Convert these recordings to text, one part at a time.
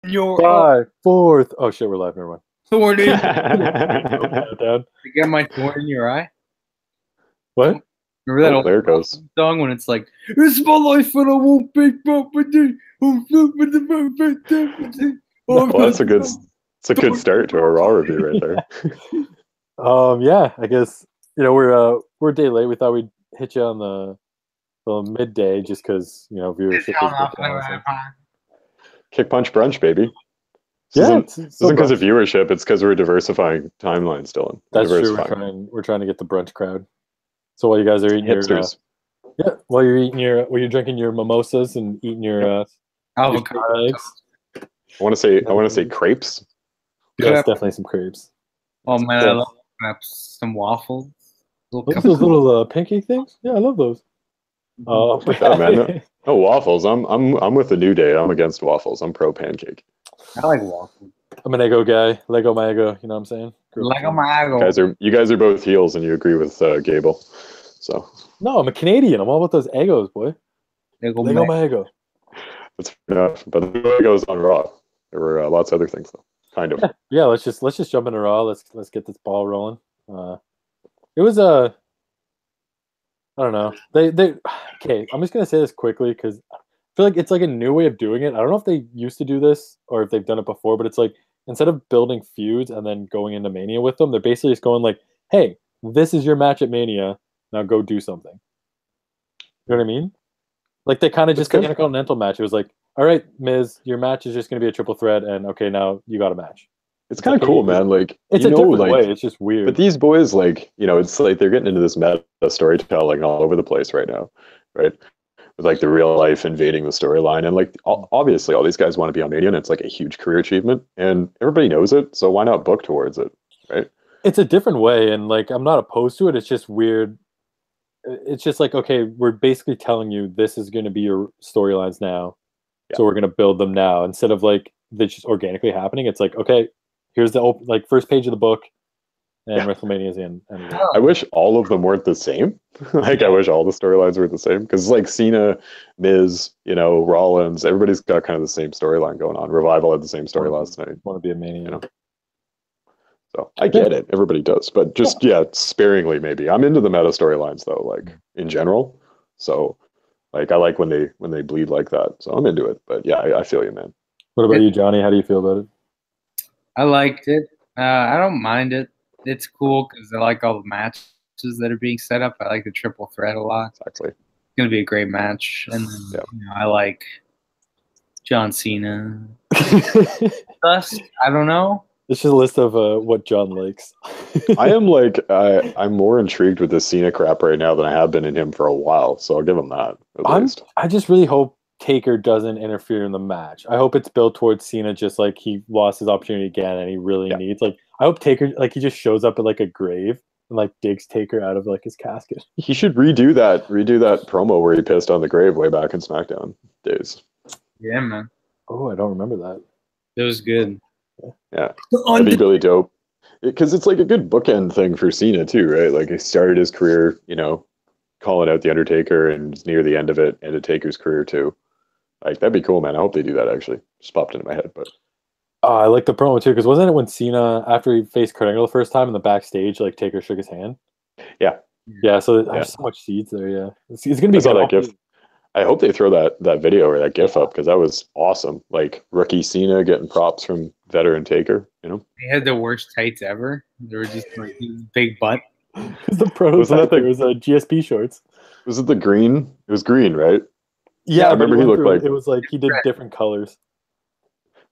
your 5, 4. Oh shit, we're live. Never mind. thorn in. Down. You get my thorn in your eye. What? Remember that Oh, old there it goes. song when it's like, "It's my life and I won't be Well, that's a good start to a Raw review right there. Yeah, I guess we're a day late. We thought we'd hit you on the midday just because viewership is down. So. Kick Punch Brunch, baby. This isn't because of viewership. It's because we're diversifying timelines, Dylan. That's true. We're trying to get the brunch crowd. So while you guys are eating hipsters, while you're drinking your mimosas and eating your avocado eggs. I want to say crepes. Yeah, it's definitely some crepes. Oh man, I love some waffles. Those little pancake things. Yeah, I love those. Oh man, no waffles. I'm with the New Day. I'm against waffles. I'm pro pancake. I like waffles. I'm an Eggo guy. Lego my Eggo. You know what I'm saying? Lego my Eggo. You guys are both heels, and you agree with Gable. So no, I'm a Canadian. I'm all about those Eggos, boy. Lego my Eggo. That's fair enough. But the Eggos on Raw. There were lots of other things though. Kind of. Yeah. Let's just jump into Raw. Let's get this ball rolling. It was I don't know. Okay. I'm just gonna say this quickly because I feel like it's like a new way of doing it. I don't know if they used to do this or if they've done it before, but it's like instead of building feuds and then going into Mania with them, they're basically just going like, "Hey, this is your match at Mania. Now go do something." You know what I mean? Like they kind of just Intercontinental match. It was like, "All right, Miz, your match is just gonna be a triple threat, and okay, now you got a match." It's kind of cool, man. Like it's a different way. It's just weird. But these boys, it's like they're getting into this meta storytelling all over the place right now, right? With like the real life invading the storyline, and like obviously all these guys want to be on Mania, and it's like a huge career achievement, and everybody knows it. So why not book towards it, right? It's a different way, and like I'm not opposed to it. It's just weird. It's just like, okay, we're basically telling you this is going to be your storylines now, so we're going to build them now instead of like they're just organically happening. It's like, okay. Here's the first page of the book, and WrestleMania is in. I wish all of them weren't the same. I wish all the storylines were the same because like Cena, Miz, Rollins, everybody's got kind of the same storyline going on. Revival had the same story last night. Want to be a Mania? So I get it. Everybody does, but just sparingly maybe. I'm into the meta storylines though, like in general. So like I like when they bleed like that. So I'm into it. But yeah, I feel you, man. What about you, Johnny? How do you feel about it? I liked it. I don't mind it. It's cool because I like all the matches that are being set up. I like the triple threat a lot. Exactly. It's going to be a great match. And then, I like John Cena. Thus, I don't know. It's just a list of what John likes. I'm more intrigued with the Cena crap right now than I have been in him for a while. So I'll give him that. I just really hope Taker doesn't interfere in the match. I hope it's built towards Cena just like he lost his opportunity again and he really needs I hope Taker like he just shows up at like a grave and like digs Taker out of like his casket. He should redo that promo where he pissed on the grave way back in SmackDown days. Yeah, man. Oh, I don't remember that. It was good. Yeah. That'd be really dope. Because it's like a good bookend thing for Cena too, right? Like he started his career, calling out the Undertaker and near the end of it, ended Taker's career too. Like that'd be cool, man. I hope they do that. Actually, just popped into my head, but I like the promo too because wasn't it when Cena after he faced Kurt Angle the first time in the backstage, like Taker shook his hand? Yeah. So there's so much seeds there. Yeah, it's gonna be. I saw that GIF. I hope they throw that video or that GIF up because that was awesome. Like rookie Cena getting props from veteran Taker. They had the worst tights ever. They were just like big butt. The prototype. It was GSP shorts. Was it the green? It was green, right? Yeah, I remember he looked like it was like he did different colors.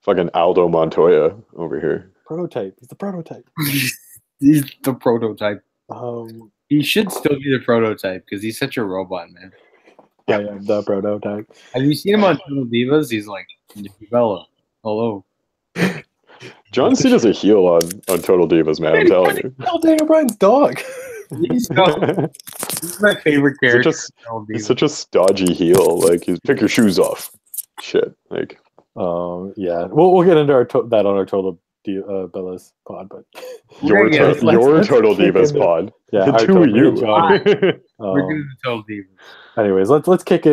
Fucking Aldo Montoya over here. Prototype. He's the prototype. He's the prototype. He should still be the prototype because he's such a robot, man. I am the prototype. Have you seen him on Total Divas? He's like, Bella, hello. John Cena's a heel on Total Divas, man. I'm telling you. Oh, Daniel Bryan's dog. He's my favorite character. He's such a stodgy heel. Like, he's pick your shoes off. Shit. Like. Yeah. We'll get into that on our Total Bella's pod, but your Total Divas pod. Yeah, the two of you. We're doing the total divas. Anyways, let's kick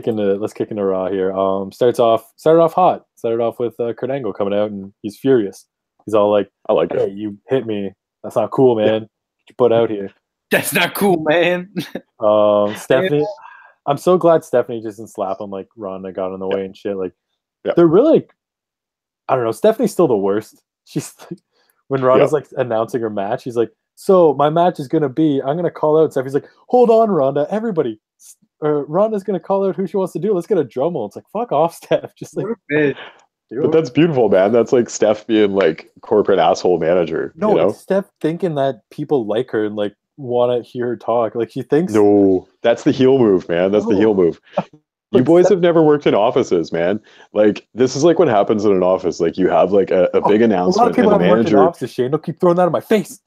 into Raw here. Started off hot. Started off with Kurt Angle coming out, and he's furious. He's all like, I like "Hey, it. you hit me. That's not cool, man. Get your butt out here." That's not cool, man. Stephanie, I'm so glad Stephanie just didn't slap him like Ronda got in the way and shit. Like, Yeah. they're really, I don't know. Stephanie's still the worst. She's like, when Ronda's like announcing her match, he's like, "So my match is gonna be, I'm gonna call out." Stephanie's like, "Hold on, Ronda, everybody. Ronda's gonna call out who she wants to do. Let's get a drum roll." It's like, fuck off, Steph. Just like, but that's beautiful, man. That's like Steph being like corporate asshole manager. No, you know? it's Steph thinking that people like her and like want to hear her talk. Like she thinks. No, that's the heel move, man. That's the heel move. You boys have never worked in offices, man. Like this is like what happens in an office. Like you have like a big announcement, a lot of people and the haven't worked in manager. offices, Shane. Don't keep throwing that in my face.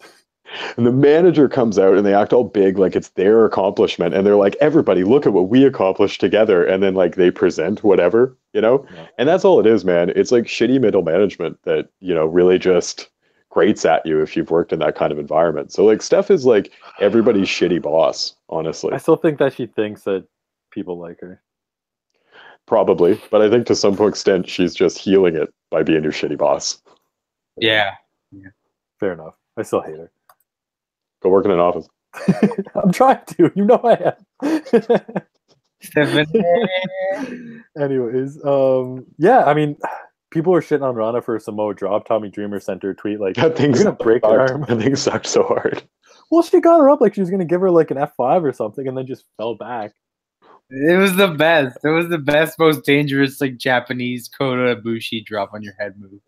And the manager comes out and they act all big like it's their accomplishment. And they're like, everybody, look at what we accomplished together. And then like they present whatever, you know? Yeah. And that's all it is, man. It's like shitty middle management that, you know, really just grates at you if you've worked in that kind of environment. So like Steph is like everybody's shitty boss, honestly. I still think that she thinks that people like her. Probably. But I think to some extent she's just healing it by being your shitty boss. Yeah. Fair enough. I still hate her. Go work in an office. I'm trying to. You know I am. Anyways, yeah, I mean, people were shitting on Ronda for a Samoa drop. Tommy Dreamer sent her a tweet like, "That thing's gonna break her arm." That thing sucked so hard. Well, she got her up like she was gonna give her like an F5 or something, and then just fell back. It was the best. It was the best, most dangerous, like Japanese Kota Ibushi drop on your head move.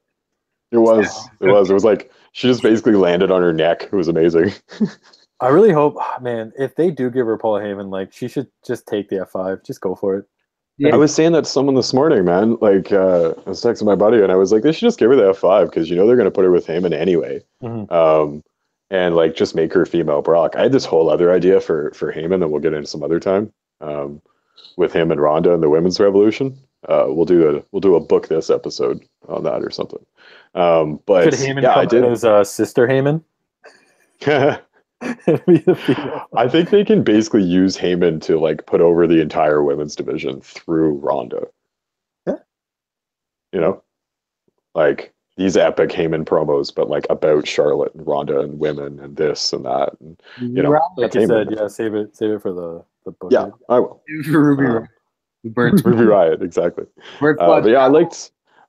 It was. It was like she just basically landed on her neck. It was amazing. I really hope, man, if they do give her Paul Heyman, like she should just take the F5. Just go for it. Yeah. I was saying that to someone this morning, man. Like I was texting my buddy, and I was like, they should just give her the F5 because you know they're going to put her with Heyman anyway, and like just make her female Brock. I had this whole other idea for Heyman that we'll get into some other time, with him and Ronda and the Women's Revolution. We'll do a book this episode on that or something. But could Heyman I did. As sister Heyman. I think they can basically use Heyman to like put over the entire women's division through Ronda. Yeah. You know, like these epic Heyman promos, but like about Charlotte and Ronda and women and this and that. And, you know, like you said, yeah, save it for the book. Yeah, I will. Ruby Riott, exactly. But yeah, I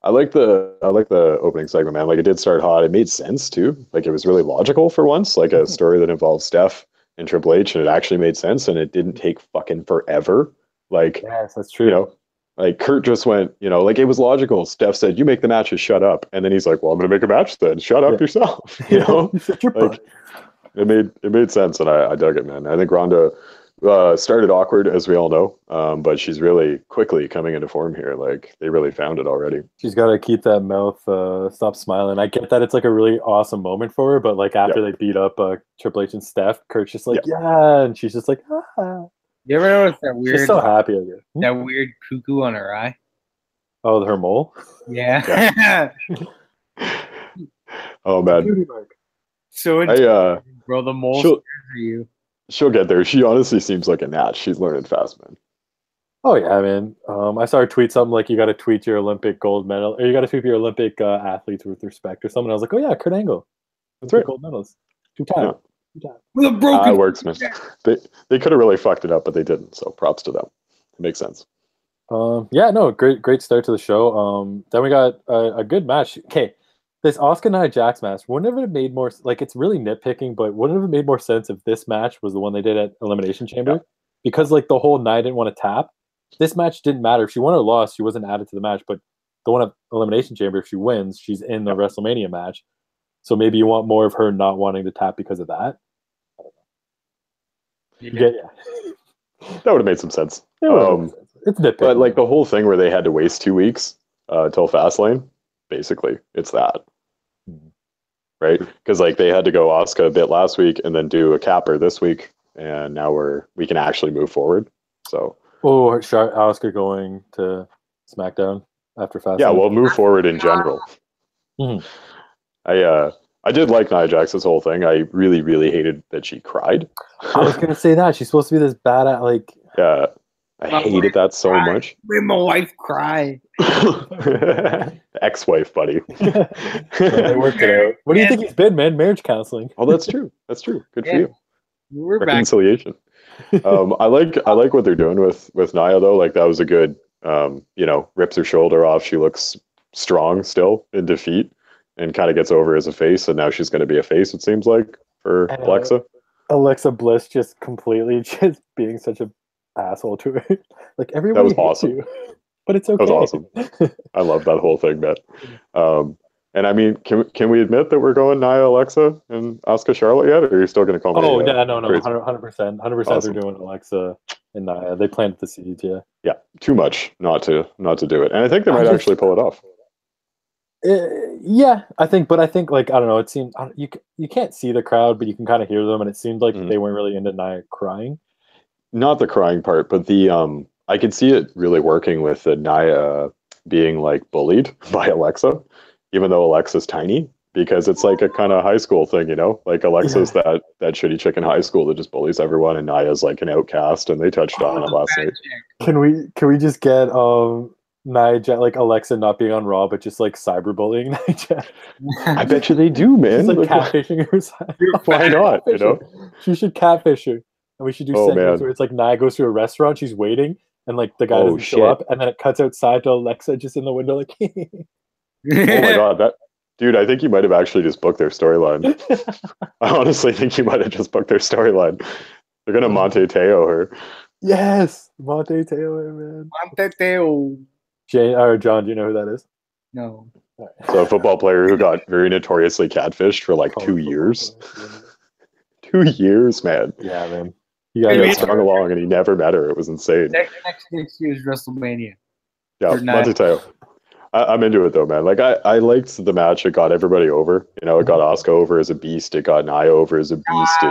like the opening segment, man. Like it did start hot. It made sense too. Like it was really logical for once. Like a story that involved Steph and Triple H, and it actually made sense, and it didn't take fucking forever. Like, yes, that's true. You know, like Kurt just went. You know, like it was logical. Steph said, "You make the matches, shut up," and then he's like, "Well, I'm going to make a match then. Shut up yourself." You know, like it made sense, and I dug it, man. I think Ronda started awkward, as we all know, but she's really quickly coming into form here. Like they really found it already. She's got to keep that mouth, stop smiling. I get that it's like a really awesome moment for her, but like after they beat up Triple H and Steph, Kurt's just like, yeah, and she's just like, ah. You ever notice that weird? She's so happy again. That weird cuckoo on her eye. Oh, her mole. Yeah. Oh man. So bro, the mole scares you. She'll get there. She honestly seems like a gnat. She's learning fast, man. Oh yeah, man. I saw her tweet something like, "You got to tweet your Olympic gold medal, or you got to tweet your Olympic athletes with respect," or something. I was like, "Oh yeah, Kurt Angle. That's right. Gold medals, 2 times. Yeah. 2 times. With a broken. It works, man. They could have really fucked it up, but they didn't. So props to them. It makes sense. Yeah, no, great start to the show. Then we got a good match. Okay. This Asuka Nia Jax match, wouldn't it have made more, like, it's really nitpicking, but wouldn't it have made more sense if this match was the one they did at Elimination Chamber? Yeah. Because, like, the whole Nia didn't want to tap. This match didn't matter. If she won or lost, she wasn't added to the match. But the one at Elimination Chamber, if she wins, she's in the WrestleMania match. So maybe you want more of her not wanting to tap because of that. I don't know. Yeah. That would have made some sense. It's nitpicking. But, like, the whole thing where they had to waste 2 weeks till Fastlane, basically, it's that. Right? Because like they had to go Asuka a bit last week and then do a capper this week, and now we can actually move forward. So Asuka going to SmackDown after Fastlane. Yeah, we'll move forward in general. Mm-hmm. I did like Nia Jax's whole thing. I really, really hated that she cried. I was gonna say that she's supposed to be this badass, like Yeah, I hated that so much. Made my wife cry. Ex-wife, buddy. they worked it out. What do you think he's been, man? Marriage counseling. Oh, that's true. That's true. Good for you. We're back. Reconciliation. I like what they're doing with Nia though. Like that was a good. Rips her shoulder off. She looks strong still in defeat, and kind of gets over as a face. And now she's going to be a face. It seems like for Alexa. Alexa Bliss just completely just being such a asshole to her. Like everybody that was awesome. You, but it's okay. That was awesome. I love that whole thing, man. And I mean, can we admit that we're going Nia, Alexa, and Asuka Charlotte yet, or are you still going to call me? Oh yeah, no, 100%, 100%. Awesome. They're doing Alexa and Nia. They planted the seeds, yeah. Yeah, too much not to do it, and I think they might actually pull it off. Yeah, I think, like I don't know. It seemed you can't see the crowd, but you can kind of hear them, and it seemed like they weren't really into Nia crying. Not the crying part, but the I could see it really working with the Nia being like bullied by Alexa. Even though Alexa's tiny, because it's like a kind of high school thing, like Alexa's that shitty chick in high school that just bullies everyone, and Nia's like an outcast, and they touched on it last night. Can we just get Nia Jax, like Alexa not being on Raw, but just like cyberbullying Nia Jax? I bet you they do, man. She's like catfishing her side. Why not? She should catfish her, and we should do segments where it's like Nia goes to a restaurant, she's waiting, and like the guy doesn't show up, and then it cuts outside to Alexa just in the window, like. Oh my god, dude, I think you might have actually just booked their storyline. I honestly think you might have just booked their storyline. They're gonna Monte Teo her. Yes, Monte Teo her, man. Monte Teo. John, do you know who that is? No. So a football player who got very notoriously catfished for like 2 years. 2 years, man. Yeah, man. He got strung along and he never met her. It was insane. Next year's WrestleMania. Yeah, Monte Teo. I'm into it though, man. Like I liked the match. It got everybody over. It got Asuka over as a beast. It got Nia over as a beast.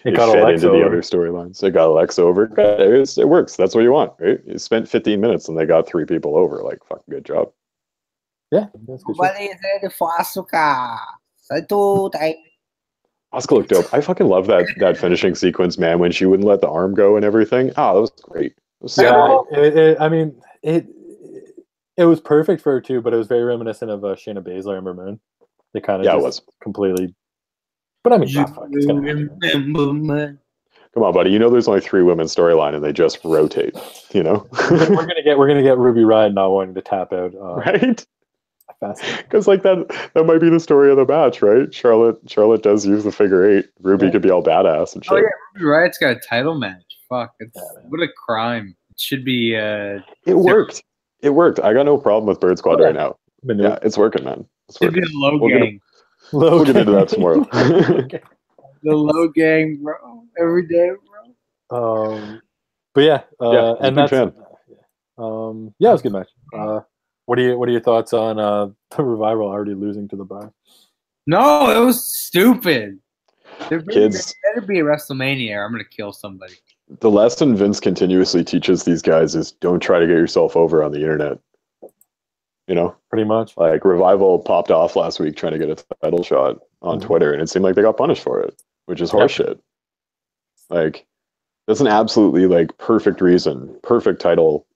It got fed Alexa into the other storylines. It got Alexa over. It works. That's what you want, right? You spent 15 minutes and they got 3 people over. Like fucking good job. Yeah, that's good. Asuka looked dope. I fucking love that finishing sequence, man. When she wouldn't let the arm go and everything. That was great. It was perfect for her too, but it was very reminiscent of Shayna Baszler and Moon. They kind of it was completely. But I mean, come on, buddy. There's only 3 women storyline, and they just rotate. we're gonna get Ruby Riott not wanting to tap out, right? Because like that might be the story of the match, right? Charlotte does use the figure 8. Ruby could be all badass and shit. Oh yeah, Ruby Riott's got a title match. Fuck, what a crime! It should be. It worked. It worked. I got no problem with Bird Squad right now. Yeah, it's working, man. It's working. It'd be the low gang. We'll get into that tomorrow. The low gang, bro. Every day, bro. But yeah, and that's fan. It was a good match. What are your thoughts on the Revival already losing to the Bar? No, it was stupid. There better be a WrestleMania, or I'm gonna kill somebody. The lesson Vince continuously teaches these guys is don't try to get yourself over on the internet. Pretty much. Like Revival popped off last week trying to get a title shot on Twitter, and it seemed like they got punished for it, which is horseshit. Like, that's an absolutely like perfect reason, perfect title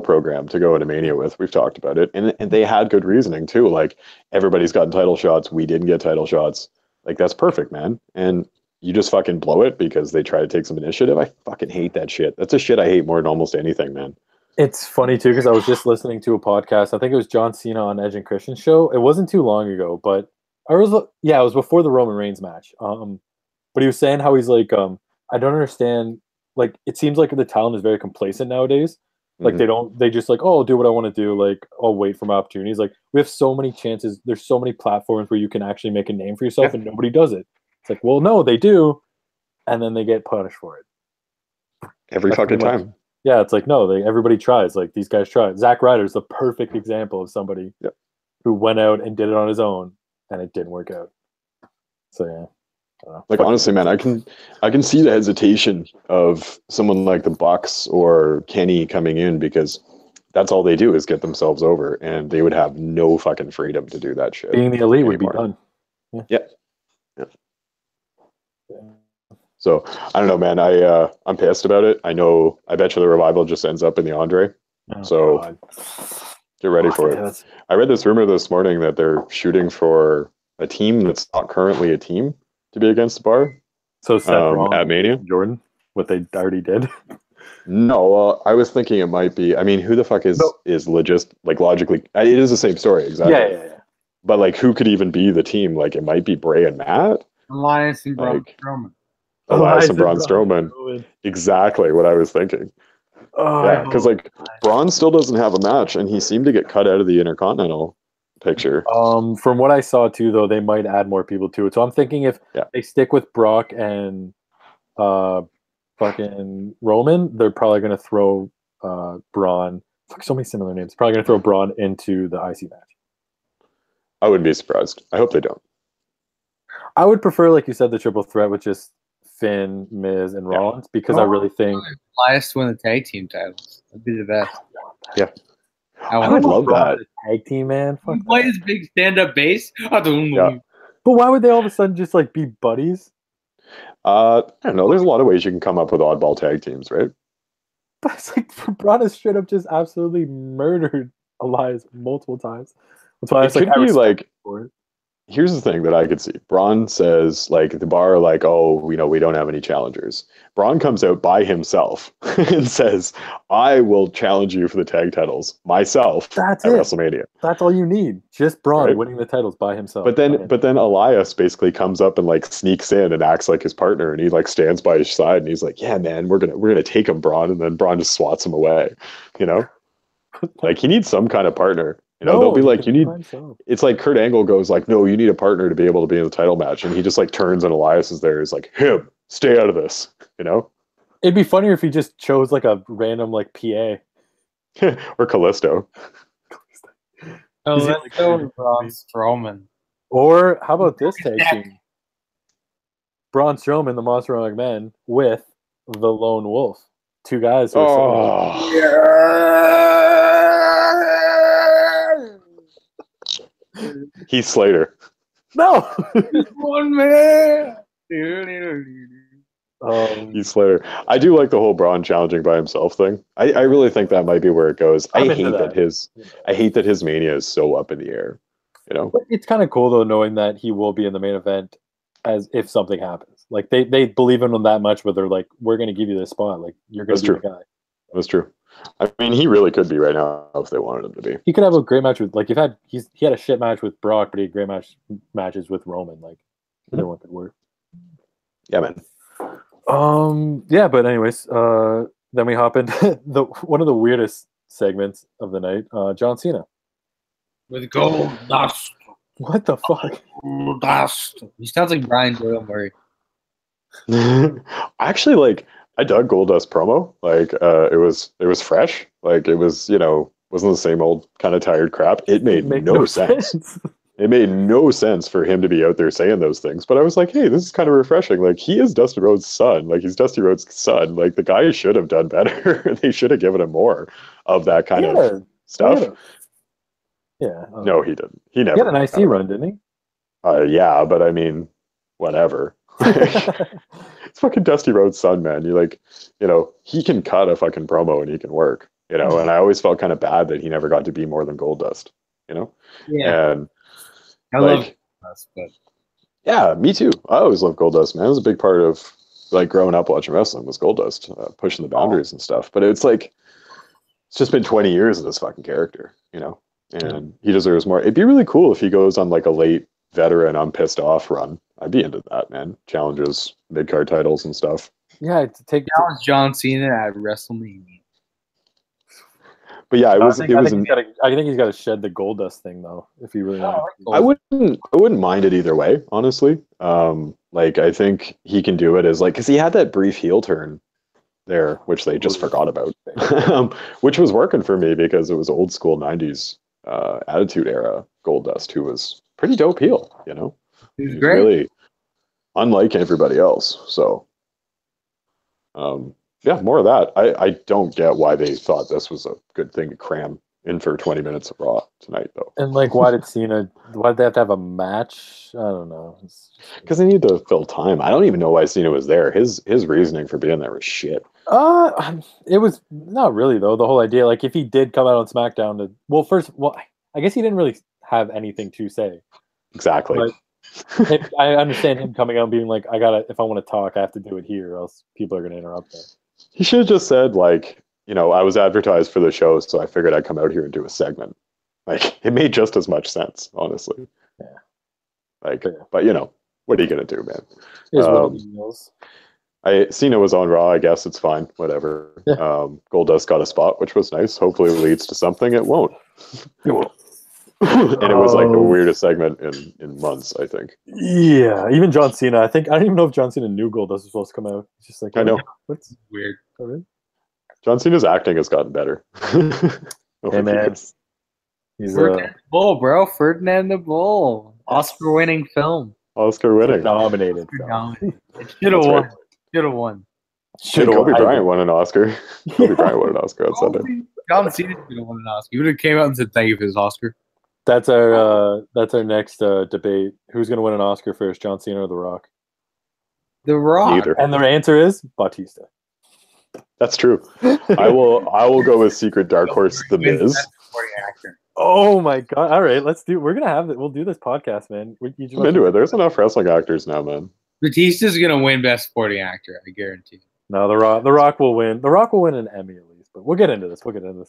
program to go into Mania with. We've talked about it, and they had good reasoning too. Like everybody's gotten title shots, we didn't get title shots. Like that's perfect, man. And you just fucking blow it because they try to take some initiative. I fucking hate that shit. That's a shit I hate more than almost anything, man. It's funny too because I was just listening to a podcast. I think it was John Cena on Edge and Christian's show. It wasn't too long ago, but it was before the Roman Reigns match. But he was saying how he's like, I don't understand. Like, it seems like the talent is very complacent nowadays. Like they just like, oh, I'll do what I want to do. Like, I'll wait for my opportunities. Like, we have so many chances. There's so many platforms where you can actually make a name for yourself, and nobody does it. It's like, well, no, they do, and then they get punished for it every fucking time. Yeah, it's like, no, everybody tries. Like, these guys try. Zack Ryder's the perfect example of somebody who went out and did it on his own, and it didn't work out. So yeah. Like, honestly, man, I can see the hesitation of someone like the Bucks or Kenny coming in because that's all they do is get themselves over, and they would have no fucking freedom to do that shit. Being the elite would be done. Yeah. So I don't know, man. I'm pissed about it. I bet you the revival just ends up in the Andre. So God. get ready for it. Yes. I read this rumor this morning that they're shooting for a team that's not currently a team to be against the bar. So Seth Rollins at Mania. Jordan, what they already did. No, I was thinking it might be. I mean, who the fuck is logically? It is the same story, exactly. Yeah. But like, who could even be the team? Like, it might be Bray and Matt. Elias and Braun Strowman. Elias and Braun Strowman. Exactly what I was thinking. Yeah, because like Braun still doesn't have a match, and he seemed to get cut out of the Intercontinental picture. From what I saw too, though, they might add more people to it. So I'm thinking if they stick with Brock and fucking Roman, they're probably going to throw Braun. Fuck, so many similar names. Probably going to throw Braun into the IC match. I wouldn't be surprised. I hope they don't. I would prefer, like you said, the triple threat with just Finn, Miz, and Rollins because I really think Elias to win the tag team titles. That'd be the best. Yeah. I would love that. Tag team, man. Fuck why is big stand-up bass? I don't know. Yeah. But why would they all of a sudden just like be buddies? I don't know. There's a lot of ways you can come up with oddball tag teams, right? But it's like Braun has straight up just absolutely murdered Elias multiple times. That's why it could be like. Here's the thing that I could see. Braun says, like, the bar, like, oh, we don't have any challengers. Braun comes out by himself and says, I will challenge you for the tag titles myself at WrestleMania. That's all you need. Just Braun winning the titles by himself. But then Elias basically comes up and like sneaks in and acts like his partner, and he like stands by his side and he's like, yeah, man, we're gonna take him, Braun, and then Braun just swats him away. Like he needs some kind of partner. They'll be like, you need. It's like Kurt Angle goes like, no, you need a partner to be able to be in the title match, and he just like turns and Elias is there. He's like, him, stay out of this. It'd be funnier if he just chose like a random like PA or Callisto. Let's go with Braun Strowman. Or how about this tag team? Braun Strowman, the Monster Among Men, with the Lone Wolf. Two guys. Who Heath Slater. No. One man. Heath Slater. I do like the whole Braun challenging by himself thing. I really think that might be where it goes. I hate that his Mania is so up in the air. But it's kind of cool though, knowing that he will be in the main event as if something happens. Like they believe in him that much, where they're like, we're going to give you this spot. Like you're going to be the guy. That's true. I mean, he really could be right now if they wanted him to be. He could have a great match with, like, he had a shit match with Brock, but he had great matches with Roman. Like, either one could work. Yeah, man. Yeah, but anyways, then we hop into one of the weirdest segments of the night, John Cena. With gold dust. What the fuck? Gold dust. He sounds like Brian Doyle Murray. Actually, like, I dug Goldust promo. Like, it was fresh. Like, it was, wasn't the same old kind of tired crap. It made no sense. It made no sense for him to be out there saying those things. But I was like, hey, this is kind of refreshing. Like, he is Dusty Rhodes' son. Like, he's Dusty Rhodes' son. Like, the guy should have done better. They should have given him more of that kind of stuff. Yeah. No, he didn't. He never. He had an IC run, didn't he? Yeah, but I mean, whatever. It's fucking Dusty Rhodes' son, man. He can cut a fucking promo and he can work, and I always felt kind of bad that he never got to be more than Goldust, Yeah. And I love Goldust, but yeah, me too. I always loved Goldust, man. It was a big part of like growing up watching wrestling was Goldust, pushing the boundaries and stuff. But it's like, it's just been 20 years of this fucking character, and he deserves more. It'd be really cool if he goes on like a late veteran, I'm pissed off run. I'd be into that, man. Challenges, mid-card titles and stuff. Yeah, to take challenge John Cena at WrestleMania. But yeah, I think he's got to shed the Goldust thing though, if he really. I wouldn't mind it either way, honestly. Like I think he can do it as like, because he had that brief heel turn there, which they just forgot about, which was working for me because it was old school '90s Attitude Era Goldust, who was pretty dope heel, He was great. Really unlike everybody else. So, yeah, more of that. I don't get why they thought this was a good thing to cram in for 20 minutes of Raw tonight, though. And like, why did Cena why'd they have to have a match? I don't know. Because they need to fill time. I don't even know why Cena was there. His reasoning for being there was shit. It was not really though. The whole idea, like if he did come out on SmackDown I guess he didn't really have anything to say. Exactly. But I understand him coming out and being like, if I want to talk, I have to do it here, or else people are going to interrupt me. He should have just said, like, I was advertised for the show, so I figured I'd come out here and do a segment. Like, it made just as much sense, honestly. Yeah. Like, but what are you gonna do, man? Here's one of the deals. Cena was on Raw. I guess it's fine. Whatever. Yeah. Goldust got a spot, which was nice. Hopefully, it leads to something. It won't. It won't. And it was like the weirdest segment in months, I think. Yeah, even John Cena. I don't even know if John Cena knew Goldust was supposed to come out. It's just like, I know. What's weird? Oh, really? John Cena's acting has gotten better. Hey man, he's Ferdinand the Bull, bro. Ferdinand the Bull, Oscar-winning film. Oscar-winning. Nominated. It should have won. Should have won. Kobe Bryant won an Oscar. Kobe Bryant won an Oscar on Sunday. John Cena should have won an Oscar. He would have came out and said thank you for his Oscar. That's our next debate. Who's going to win an Oscar first, John Cena or The Rock? The Rock. Neither. And the answer is Bautista. That's true. I will go with secret dark horse, The Miz. Oh my god! All right, we're gonna have it. We'll do this podcast, man. I'm into it. There's enough wrestling actors now, man. Batista's gonna win Best Supporting Actor. I guarantee. No, The Rock will win. The Rock will win an Emmy at least. But we'll get into this.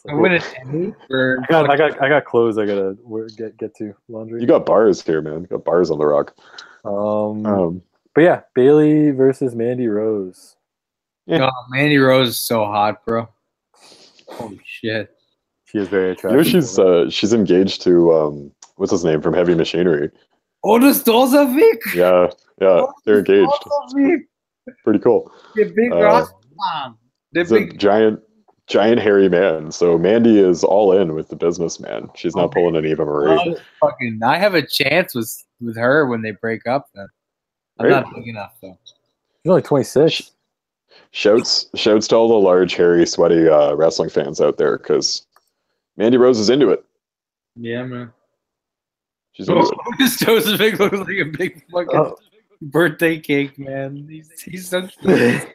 I win an Emmy for. I got clothes. I gotta get to laundry. You got bars here, man. You got bars on The Rock. But yeah, Bailey versus Mandy Rose. Yeah. Oh, Mandy Rose is so hot, bro. Holy shit. She is very attractive. She's engaged to what's his name from Heavy Machinery. Otis Dozovic. Yeah, they're engaged. Pretty cool. The big rock man. He's a giant hairy man. So Mandy is all in with the businessman. She's not pulling an Eva Marie. I have a chance with her when they break up. Then I'm not big enough though. She's only 26. Shouts to all the large, hairy, sweaty wrestling fans out there, because Mandy Rose is into it. Yeah, man. She's into it. Otis Dozovic looks like a big fucking birthday cake, man. He's such. Otis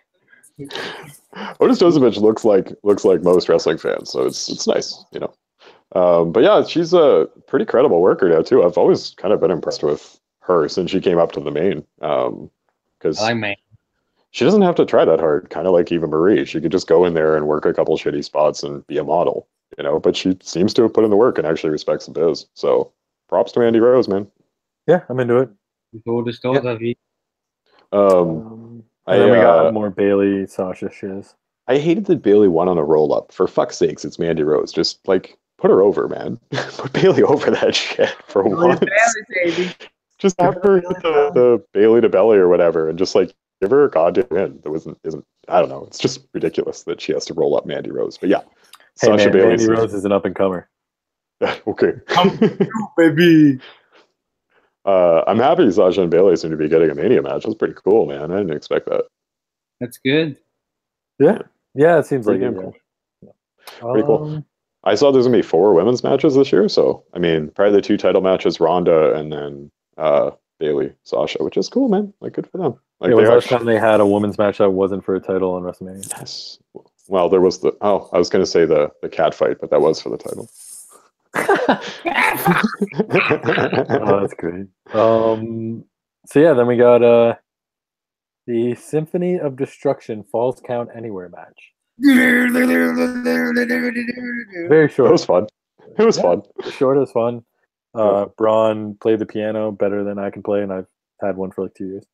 Dozovic looks like most wrestling fans, so it's nice, But yeah, she's a pretty credible worker now too. I've always kind of been impressed with her since she came up to the main. Because I like Maine. She doesn't have to try that hard, kind of like Eva Marie. She could just go in there and work a couple shitty spots and be a model, but she seems to have put in the work and actually respects the biz. So props to Mandy Rose, man. Yeah, I'm into it. And then we got more Bailey, Sasha shiz. I hated that Bailey won on a roll up. For fuck's sakes, it's Mandy Rose. Just like put her over, man. Put Bailey over that shit for once. Just have her hit the Bailey to belly or whatever, and just like give her a goddamn win. That isn't. I don't know. It's just ridiculous that she has to roll up Mandy Rose. But yeah, hey Sasha man, Mandy Rose is an up and comer. Okay, come through, baby. I'm happy Sasha and Bailey seem to be getting a Mania match. That's pretty cool, man. I didn't expect that. That's good. Yeah, it seems like it. Cool. Pretty cool. I saw there's gonna be 4 women's matches this year, so I mean, probably the 2 title matches, Ronda and then Bailey, Sasha, which is cool, man. Like, good for them. Like, it was the last time they had a women's match that wasn't for a title on WrestleMania. Yes. Well, there was I was gonna say the cat fight, but that was for the title. Oh, that's great. So yeah, then we got the Symphony of Destruction Falls Count Anywhere match. Very short. It was fun. It was fun. Short as fun. Braun played the piano better than I can play, and I've had one for like 2 years.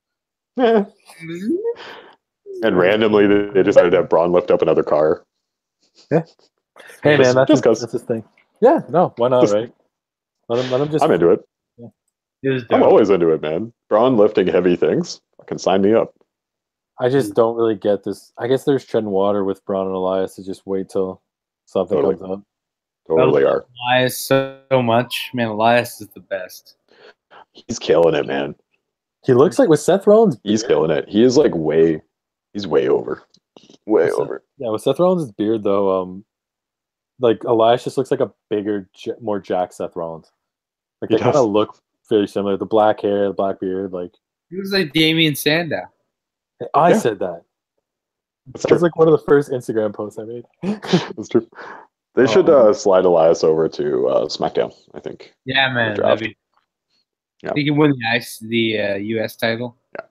Yeah. And randomly, they decided to have Braun lift up another car. Yeah. Hey man, that's his thing. Yeah, no, why not, right? Let him just. I'm into it. Yeah. I'm always into it, man. Braun lifting heavy things. Fucking sign me up. I just don't really get this. I guess there's treading water with Braun and Elias to just wait till something comes up. Totally are. Elias so much, man. Elias is the best. He's killing it, man. He looks like with Seth Rollins. He's killing it. He is like he's way over. Way over. Yeah, with Seth Rollins' beard though, like Elias just looks like a bigger, more jacked Seth Rollins. Like they kind of look very similar. The black hair, the black beard, like He was like Damien Sandow. I Yeah. said that. That's That true. was like one of the first Instagram posts I made. That's true. They should slide Elias over to SmackDown, I think. Yeah, man. Draft. Yeah. He can win the U.S. title. Yeah.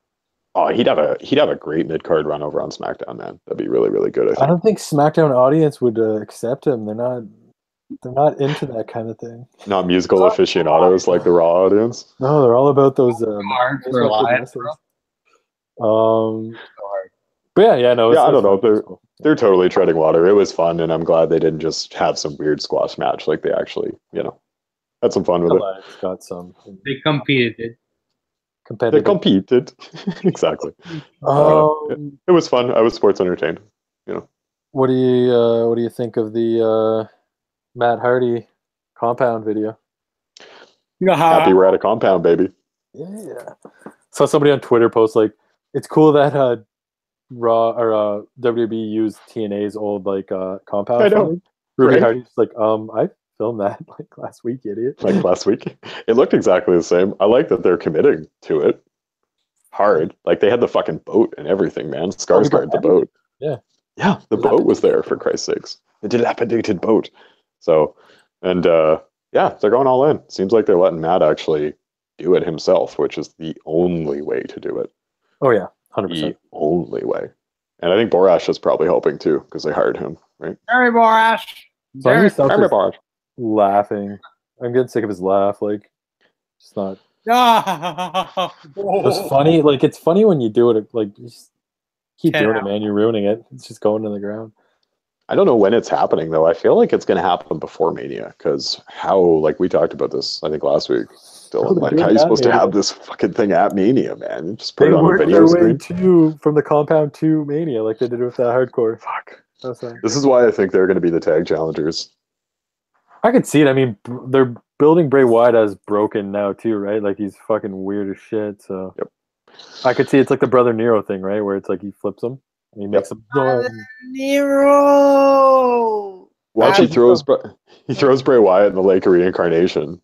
Oh, he'd have a great mid card run over on SmackDown, man. That'd be really, really good. I think. I don't think SmackDown audience would accept him. They're not into that kind of thing. Not musical aficionados like the Raw audience. No, they're all about those. Hard for Elias, bro. But yeah, no. I don't know. They're totally treading water. It was fun, and I'm glad they didn't just have some weird squash match. Like they actually, had some fun with it. Got some. They competed. Competitive. They competed. Exactly. It was fun. I was sports entertained. What do you think of the Matt Hardy compound video? Happy we're at a compound, baby. Yeah. Saw somebody on Twitter post like, it's cool that Raw or WWE used TNA's old like compound. I know. Ruby Right? Hardy's like, I filmed that like last week, idiot. Like last week. It looked exactly the same. I like that they're committing to it hard. Like they had the fucking boat and everything, man. Skarsgård, the boat. Yeah. Yeah, the boat was there, for Christ's sakes. The dilapidated boat. So, and yeah, they're going all in. Seems like they're letting Matt actually do it himself, which is the only way to do it. Oh yeah, 100%. The only way. And I think Borash is probably helping too, because they hired him, right? Sorry, Borash. Sorry, Borash. Laughing. I'm getting sick of his laugh. Like, it's not. It's funny. Like, it's funny when you do it. Like, you just keep doing it, man. You're ruining it. It's just going to the ground. I don't know when it's happening, though. I feel like it's going to happen before Mania, because like we talked about this, I think last week, Dylan, like, how are you supposed to have this fucking thing at Mania, man? You just put it on a video screen. From the compound to Mania, like they did with that hardcore. Fuck. This is why I think they're going to be the tag challengers. I could see it. I mean, they're building Bray Wyatt as broken now, too, right? Like, he's fucking weird as shit, so. Yep. I could see it's like the Brother Nero thing, right? Where it's like he flips him and he makes him. Nero! Watch, he throws Bray Wyatt in the Lake of Reincarnation.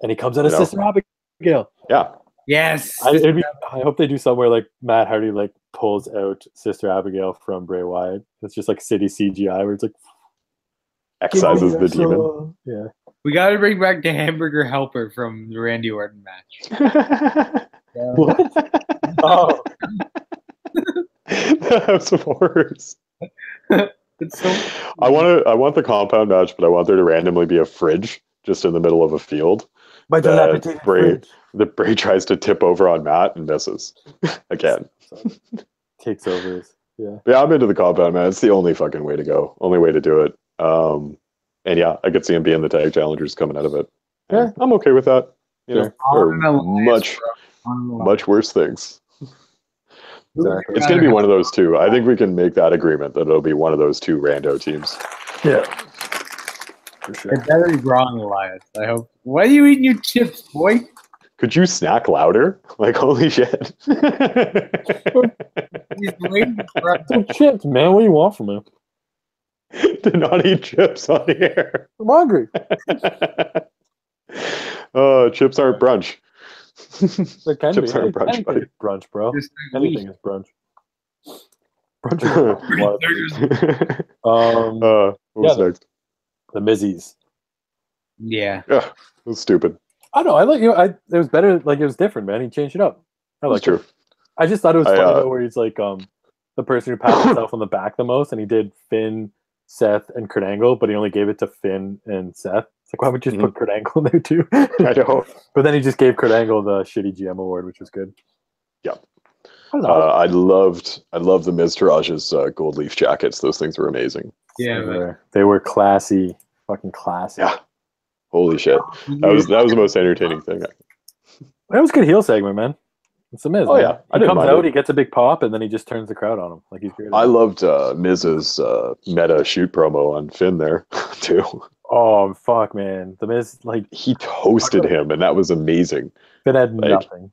And he comes out as Sister Abigail. Yeah. Yes. I hope they do somewhere like Matt Hardy like pulls out Sister Abigail from Bray Wyatt. It's just like city CGI where it's like excises the demon. Yeah. We got to bring back the Hamburger Helper from the Randy Orton match. What? Oh. The House of Horrors. It's so. I want the compound match, but I want there to randomly be a fridge just in the middle of a field. Bray tries to tip over on Matt and misses again. Takes over. Yeah. Yeah, I'm into the compound, man. It's the only fucking way to go. Only way to do it. And yeah, I could see him being the tag challengers coming out of it. Yeah. I'm okay with that. Or much worse things. Exactly. It's going to be one of those two. I think we can make that agreement that it'll be one of those two rando teams. Yeah. For sure. It better be wrong, Elias. I hope. Why are you eating your chips, boy? Could you snack louder? Like, holy shit. He's waiting for us. Some chips, man. What do you want from me? To not eat chips on the air. I'm hungry. Chips aren't brunch. They can Chips be. aren't brunch, buddy. Brunch, bro. Just like Anything is brunch. Brunch is What's next? The Mizzies. Yeah. Yeah, it was stupid. I don't know. I like it was better. Like it was different, man. He changed it up. I like true. it. I just thought it was funny though, where he's like the person who passed himself on the back the most, and he did Finn, Seth, and Kurt Angle, but he only gave it to Finn and Seth. It's like, why would you just put Kurt Angle in there too? I know. But then he just gave Kurt Angle the shitty GM award, which was good. Yeah. I loved the Miz Tarage's gold leaf jackets. Those things were amazing. Yeah, they were classy, fucking classy. Yeah. Holy shit. That was the most entertaining thing. It was a good heel segment, man. It's the Miz. Oh, man. yeah. He comes out, he gets a big pop, and then he just turns the crowd on him. Like he's great. I loved Miz's meta shoot promo on Finn there, too. Oh, fuck, man. The Miz, like... He toasted him, and that was amazing. Finn had nothing.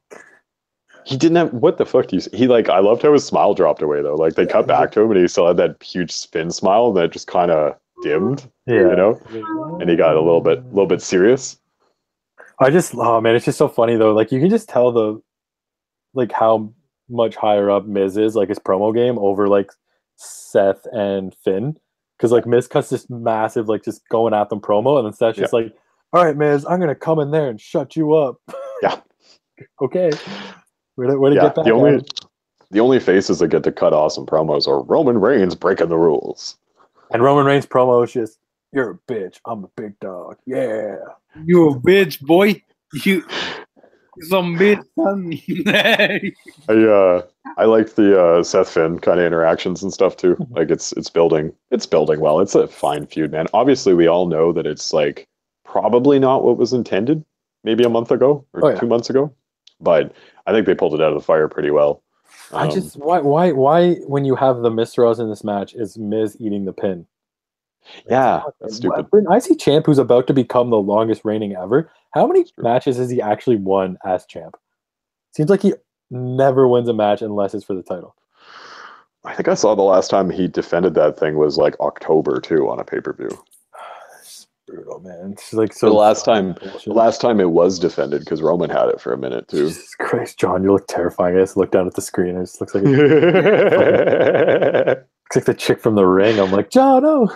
He didn't have... What the fuck do you... He, like... I loved how his smile dropped away, though. Like, they cut back to him, and he still had that huge Finn smile that just kind of dimmed, you know? And he got a little bit serious. Oh man, it's just so funny though. Like you can just tell like how much higher up Miz is, like his promo game over like Seth and Finn, because like Miz cuts this massive like just going at them promo, and then Seth's just like, "All right, Miz, I'm gonna come in there and shut you up." Yeah. Okay. Way to get back. The only faces that get to cut awesome promos are Roman Reigns breaking the rules. And Roman Reigns promo is just, "You're a bitch. I'm a big dog. Yeah. You a bitch, boy. You some bitch, son." I like the Seth Finn kind of interactions and stuff too. Like it's building well. It's a fine feud, man. Obviously, we all know that it's like probably not what was intended maybe a month ago or 2 months ago, but I think they pulled it out of the fire pretty well. Why when you have the Miz Ross in this match is Miz eating the pin? Yeah, that's stupid. I see Champ, who's about to become the longest reigning ever. How many matches has he actually won as champ? Seems like he never wins a match unless it's for the title. I think I saw the last time he defended that thing was like October too on a pay-per-view. It's brutal, man. It's like the last time it was defended because Roman had it for a minute too. Jesus Christ, John, you look terrifying. I just look down at the screen and it just looks like looks like the chick from The Ring. I'm like, John, oh.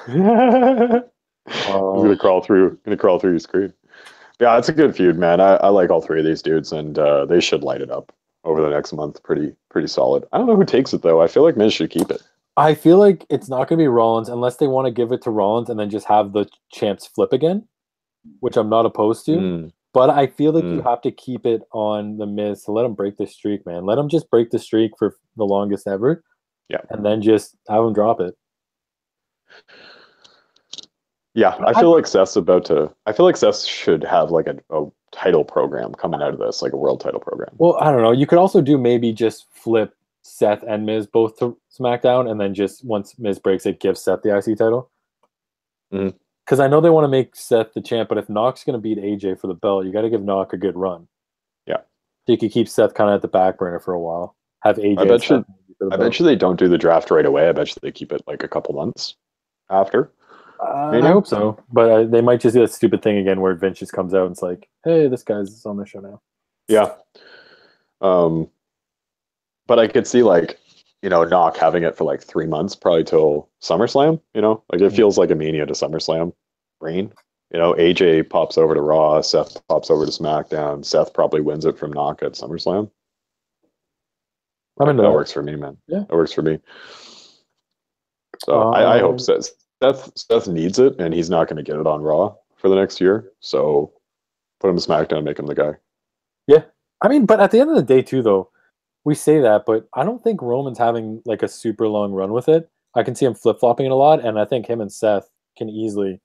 I'm gonna crawl through your screen. Yeah, it's a good feud, man. I like all three of these dudes, and they should light it up over the next month. Pretty solid. I don't know who takes it though. I feel like Miz should keep it. I feel like it's not going to be Rollins unless they want to give it to Rollins and then just have the champs flip again, which I'm not opposed to. But I feel like you have to keep it on the Miz to let him break the streak, man. Let him just break the streak for the longest ever. Yeah. And then just have him drop it. Yeah, I feel like Seth should have like a title program coming out of this, like a world title program. Well, I don't know. You could also do maybe just flip Seth and Miz both to SmackDown, and then just once Miz breaks it, give Seth the IC title. Because I know they want to make Seth the champ, but if Knox's going to beat AJ for the belt, you got to give Knox a good run. Yeah. So you could keep Seth kind of at the back burner for a while. Have AJ. I bet you they don't do the draft right away. I bet you they keep it like a couple months after. I hope so, but they might just do that stupid thing again where Vince just comes out and it's like, "Hey, this guy's on the show now." Yeah, but I could see like Knock having it for like 3 months, probably till SummerSlam. Like it feels like a Mania to SummerSlam reign. AJ pops over to Raw, Seth pops over to SmackDown. Seth probably wins it from Knock at SummerSlam. That works for me, man. Yeah, that works for me. So I hope Seth needs it, and he's not going to get it on Raw for the next year. So put him to SmackDown and make him the guy. Yeah. I mean, but at the end of the day, too, though, we say that, but I don't think Roman's having like a super long run with it. I can see him flip-flopping it a lot, and I think him and Seth can easily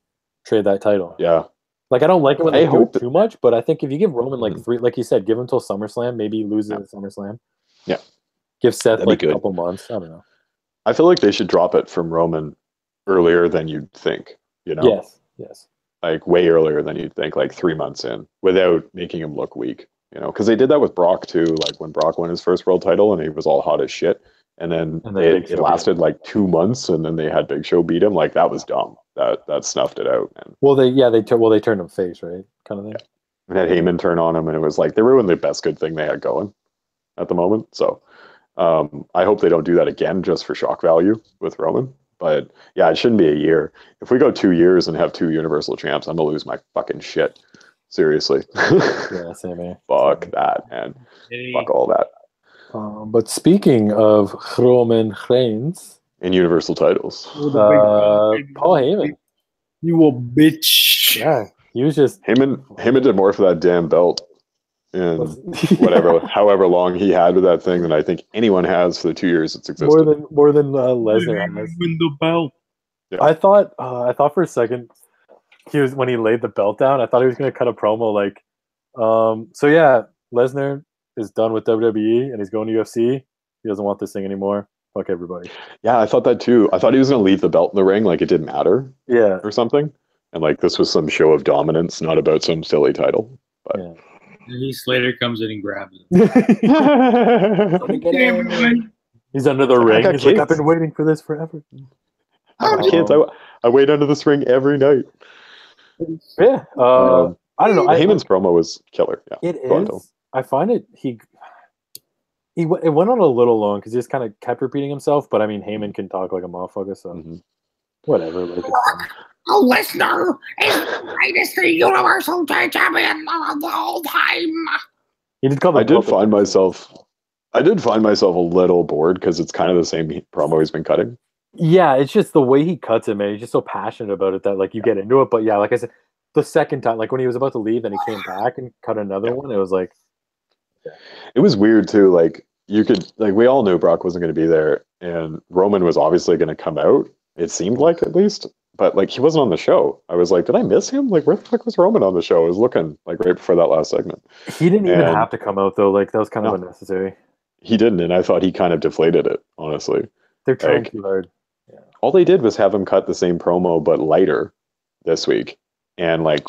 trade that title. Yeah. Like, I don't like it when they do it too much, but I think if you give Roman like 3, like you said, give him till SummerSlam, maybe lose it at SummerSlam. Yeah. Give Seth like a couple months. I don't know. I feel like they should drop it from Roman earlier than you'd think, Yes. Like way earlier than you'd think, like 3 months in, without making him look weak, because they did that with Brock too, like when Brock won his first world title and he was all hot as shit, and then it lasted like 2 months, and then they had Big Show beat him. Like that was dumb. That snuffed it out, man. Well, they turned him face, right? Kind of thing. And had Heyman turn on him, and it was like they ruined the best good thing they had going at the moment. So I hope they don't do that again just for shock value with Roman. But yeah, it shouldn't be a year. If we go 2 years and have 2 Universal champs, I'm gonna lose my fucking shit. Seriously. Yeah, same here. Fuck that, man. Fuck all that. But speaking of Roman Reigns and Universal titles, Paul Heyman. You a bitch. Yeah, he was just Heyman did more for that damn belt. And however long he had with that thing than I think anyone has for the 2 years it's existed. More than Lesnar has. Win the belt. Yeah. I thought for a second when he laid the belt down, I thought he was going to cut a promo like, so yeah, Lesnar is done with WWE and he's going to UFC. He doesn't want this thing anymore. Fuck everybody. Yeah, I thought that too. I thought he was going to leave the belt in the ring like it didn't matter. Yeah, or something. And like this was some show of dominance, not about some silly title. But. Yeah. And Heath Slater comes in and grabs him. He's under the ring. He's like, I've been waiting for this forever. Kids, I wait under this ring every night. Yeah. I don't know. Heyman's promo was killer. Yeah, it is. I find it. It went on a little long because he just kind of kept repeating himself. But I mean, Heyman can talk like a motherfucker, so whatever. Like, Lesnar is the greatest Universal Champion of all time. He did call I did find myself a little bored because it's kind of the same promo he's been cutting. Yeah, it's just the way he cuts it, man. He's just so passionate about it that like you get into it. But yeah, like I said, the second time, like when he was about to leave and he came back and cut another one, it was like, it was weird too. Like you could, like we all knew Brock wasn't going to be there, and Roman was obviously going to come out. It seemed like at least, but like he wasn't on the show. I was like, did I miss him? Like where the fuck was Roman on the show? I was looking like right before that last segment. He didn't even have to come out though. Like that was kind of unnecessary. He didn't, and I thought he kind of deflated it. Honestly, they're trying too hard. Yeah. All they did was have him cut the same promo but lighter this week, and like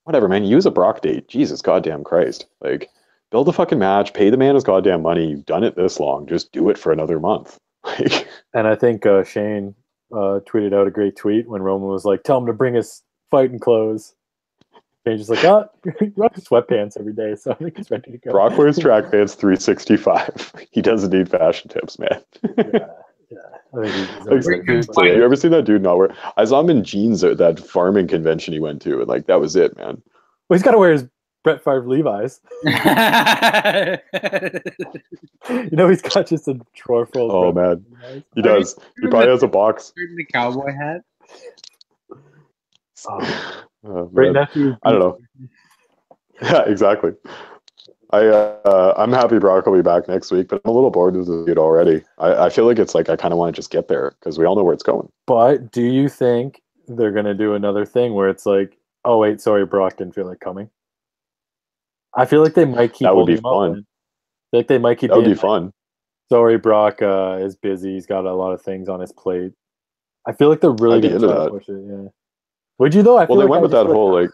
whatever, man. Use a Brock date. Jesus goddamn Christ. Like build a fucking match. Pay the man his goddamn money. You've done it this long. Just do it for another month. Like, and I think Shane tweeted out a great tweet when Roman was like, "Tell him to bring his fighting clothes." Shane's just like, "Oh, he rocks sweatpants every day, so I think he's ready to go." Brock wears track pants 365. He doesn't need fashion tips, man. Yeah. I think have you ever seen that dude not wear? I saw him in jeans at that farming convention he went to, and like that was it, man. Well, he's got to wear his Brett Favre Levi's. He's got just a drawer full. Oh man, he does. He probably has a box. The cowboy hat. Great nephew. I don't know. Yeah, exactly. I'm happy Brock will be back next week, but I'm a little bored with the dude already. I feel like it's like I kind of want to just get there because we all know where it's going. But do you think they're gonna do another thing where it's like, oh wait, sorry, Brock didn't feel like coming? I feel like they might keep. That would be fun. Like they might keep. That would be fun. Sorry, Brock is busy. He's got a lot of things on his plate. I feel like they're really going to push it. Yeah. Would you though? I feel they like went with that whole like.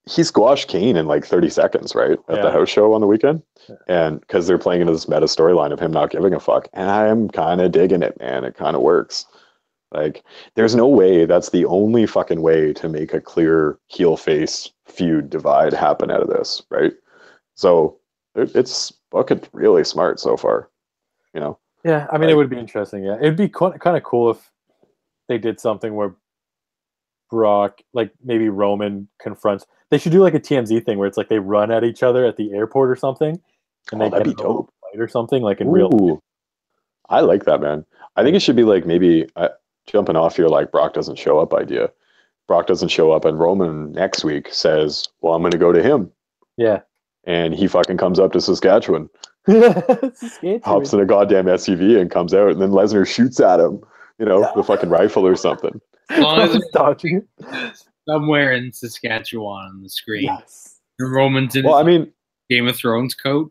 He squashed Kane in like 30 seconds, right? At the house show on the weekend. And because they're playing into this meta storyline of him not giving a fuck. And I am kind of digging it, man. It kind of works. Like, there's no way that's the only fucking way to make a clear heel face feud divide happen out of this, right? So it's fucking really smart so far, you know? Yeah, I mean, it would be interesting. Yeah, it'd be kind of cool if they did something where Brock, like maybe Roman confronts. They should do like a TMZ thing where it's like they run at each other at the airport or something, and they that'd be dope. Fight or something like in real. I like that, man. I think it should be like maybe jumping off your like Brock doesn't show up idea. Brock doesn't show up, and Roman next week says, "Well, I'm going to go to him." Yeah, and he fucking comes up to Saskatchewan. Hops in a goddamn SUV and comes out, and then Lesnar shoots at him. You know, the fucking rifle or something. As long as it's somewhere in Saskatchewan on the screen. Yes. And Roman's in Game of Thrones coat.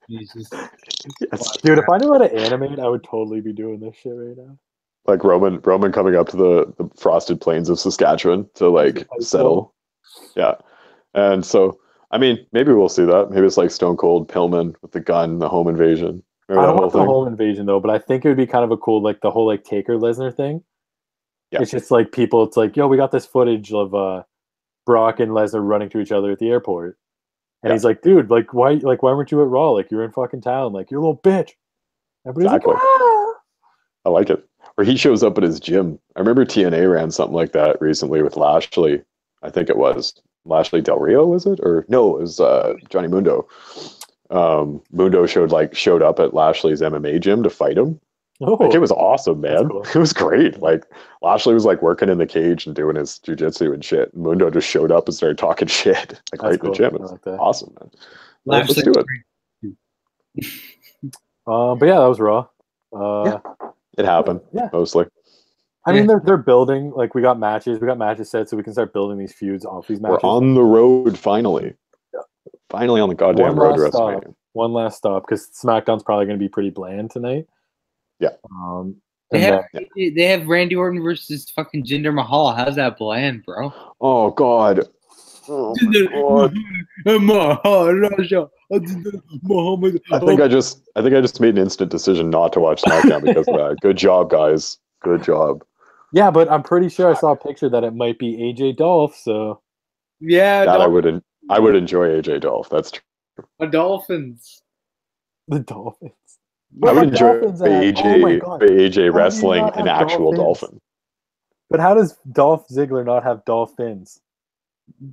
Yes. Dude, if I knew how to animate, I would totally be doing this shit right now. Like Roman coming up to the frosted plains of Saskatchewan to like settle. Yeah. And so, I mean, maybe we'll see that. Maybe it's like Stone Cold Pillman with the gun, the home invasion. I don't want the home invasion though, but I think it would be kind of a cool, like the whole like Taker Lesnar thing. Yeah. It's just like people, it's like, yo, we got this footage of Brock and Lesnar running to each other at the airport. And he's like, dude, why weren't you at Raw? Like, you're in fucking town. Like, you're a little bitch. Everybody's like, ah! I like it. Or he shows up at his gym. I remember TNA ran something like that recently with Lashley. I think it was Lashley Del Rio, was it? Or no, it was Johnny Mundo. Mundo showed up at Lashley's MMA gym to fight him. Oh, like, it was awesome, man. Cool. It was great. Like, Lashley was like working in the cage and doing his jiu-jitsu and shit. Mundo just showed up and started talking shit like right in the gym. It was awesome, man. Let's do it. But yeah, that was Raw. It happened. Yeah, mostly. I mean, they're building. Like, we got matches set, so we can start building these feuds off these matches. We're on the road finally. Yeah. Finally on the goddamn road to WrestleMania. One last stop, because SmackDown's probably going to be pretty bland tonight. Yeah. They have Randy Orton versus fucking Jinder Mahal. How's that bland, bro? Oh God. Oh, I think I just made an instant decision not to watch SmackDown because of that. Good job, guys. Good job. Yeah, but I'm pretty sure I saw a picture that it might be AJ Dolph. So Yeah, That I would enjoy AJ Dolph. That's true. Dolphins. The Dolphins. I Where would are enjoy Dolphins at? AJ Oh my God. AJ How do you wrestling not an have actual dolphins? dolphin. But how does Dolph Ziggler not have dolphins?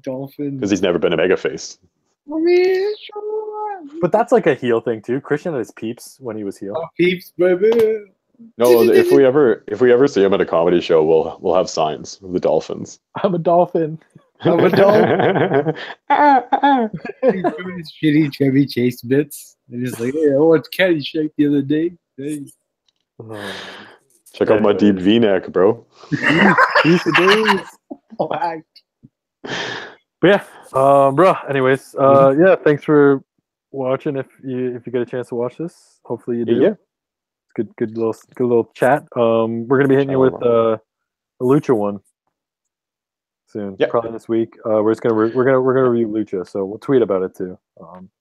Dolphins. Because he's never been a mega face. I mean, sure. But that's like a heel thing too. Christian had his peeps when he was heel. Oh, peeps, baby. No, if we ever see him at a comedy show, we'll have signs of the dolphins. I'm a dolphin. I'm a dolphin. He's doing his shitty Chevy Chase bits. And he's like, hey, I watched Caddyshack the other day. Hey. Check out my deep V-neck, bro. Piece of days. Whack. But yeah, bro. Anyways, yeah. Thanks for watching. If you get a chance to watch this, hopefully you do. Yeah. It's good little chat. We're gonna be hitting you with a Lucha one soon. Yeah. Probably this week. We're gonna review Lucha, so we'll tweet about it too.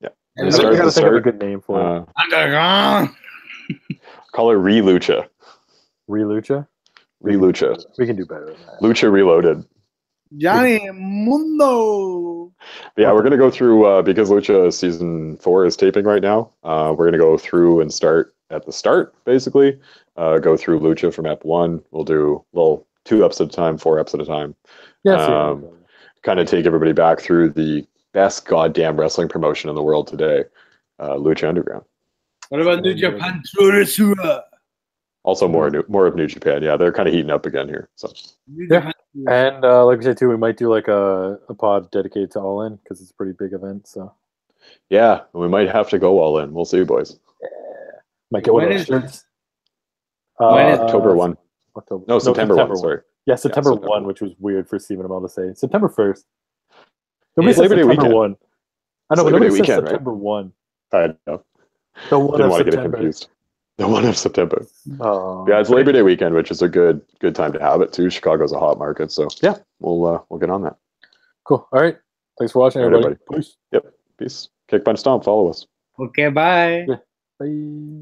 Yeah. I gotta think of a good name for it. Call it Re-Lucha. Re-Lucha. Re-Lucha. We can do better than that. Lucha Reloaded. Johnny Mundo. But yeah, we're going to go through, because Lucha Season 4 is taping right now, we're going to go through and start at the start, basically. Go through Lucha from Ep 1. We'll do 2 eps at a time, 4 eps at a time. Yeah. Kind of take everybody back through the best goddamn wrestling promotion in the world today, Lucha Underground. What about New Japan Pro? Also more of New Japan. Yeah, they're kind of heating up again here. So Yeah. And like we said too, we might do like a pod dedicated to All In because it's a pretty big event. So yeah, we might have to go all in. We'll see, boys. might get one of those shirts. When is October 1. October. No, September 1. Sorry. Yeah, September September 1, which was weird for Stephen Amell to say. September 1st. It's Labor Day weekend. 1. I know, It's but Labor Day nobody says weekend, September 1. I know. The 1 Didn't of want to get it September. confused. The 1 of September. Oh, Yeah, it's Labor Day weekend, which is a good time to have it too. Chicago's a hot market, so yeah, we'll get on that. cool. All right. Thanks for watching, everybody. Peace. Yep. Peace. Kick, punch, stomp. Follow us. Okay, bye. Bye.